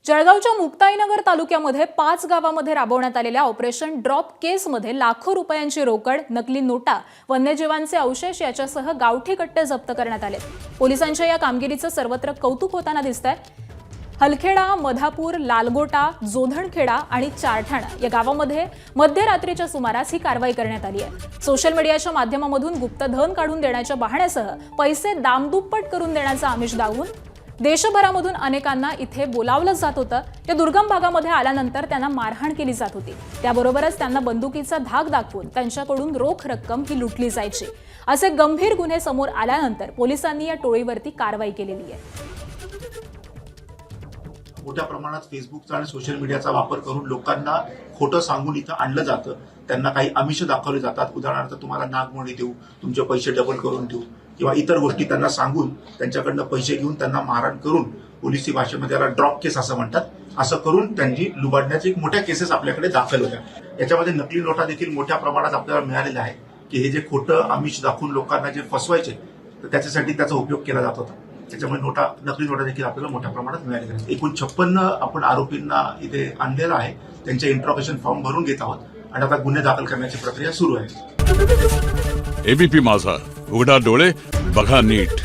जळगावच्या मुक्ताईनगर तालुक्यामध्ये 5 गावांमध्ये राबवण्यात आलेल्या ऑपरेशन ड्रॉप केसमध्ये लाखो रुपयांची रोकड, नकली नोटा, वन्यजीवांचे अवशेष याच्यासह गावठी कट्टे जप्त करण्यात आले। पोलिसांच्या या कामगिरीचं सर्वत्र कौतुक होताना दिसतंय। हलखेडा, मधापूर, लालगोटा, जोधणखेडा आणि चारठाणा या गावांमध्ये मध्यरात्रीच्या सुमारास ही कारवाई करण्यात आली आहे। सोशल मीडियाच्या माध्यमामधून गुप्तधन काढून देण्याच्या बहाण्यासह पैसे दामदुप्पट करून देण्याचा आमिष दाखवून देशभरामधून अनेकांना इथे बोलावलं जात होतं। या दुर्गम भागामध्ये आल्यानंतर त्यांना मारहाण केली जात होती। त्याबरोबरच त्यांना बंदुकीचा धाक दाखवून त्यांच्याकडून रोख रक्कम ही लुटली जायची। असे गंभीर गुन्हे समोर आल्यानंतर पोलिसांनी या टोळीवरती कारवाई केलेली आहे। मोठ्या प्रमाणात फेसबुकचा आणि सोशल मीडियाचा वापर करून लोकांना खोटं सांगून इथं आणलं जातं। त्यांना काही आमिष दाखवले जातात। उदाहरणार्थ तुम्हाला नागमोडी देऊ, तुमचे पैसे डबल करून देऊ किंवा इतर गोष्टी त्यांना सांगून त्यांच्याकडनं पैसे घेऊन त्यांना मारहाण करून, पोलिसी भाषेमध्ये त्याला ड्रॉप केस असं म्हणतात, असं करून त्यांची लुबाडण्याची मोठ्या केसेस आपल्याकडे दाखल होत्या। याच्यामध्ये नकली नोटा देखील मोठ्या प्रमाणात आपल्याला मिळालेल्या आहे की हे जे खोटं आमिष दाखवून लोकांना जे फसवायचे तर त्याच्यासाठी त्याचा उपयोग केला जात होता। त्याच्यामुळे नकली नोटा देखील आपल्याला मोठ्या प्रमाणात मिळालेल्या आहेत। एकूण 56 आपण आरोपींना इथे आणलेलं आहे। त्यांचे इंट्रोगेशन फॉर्म भरून घेत आहोत आणि आता गुन्हे दाखल करण्याची प्रक्रिया सुरू आहे। एबीपी माझा, उघडा डोळे बघा नीट।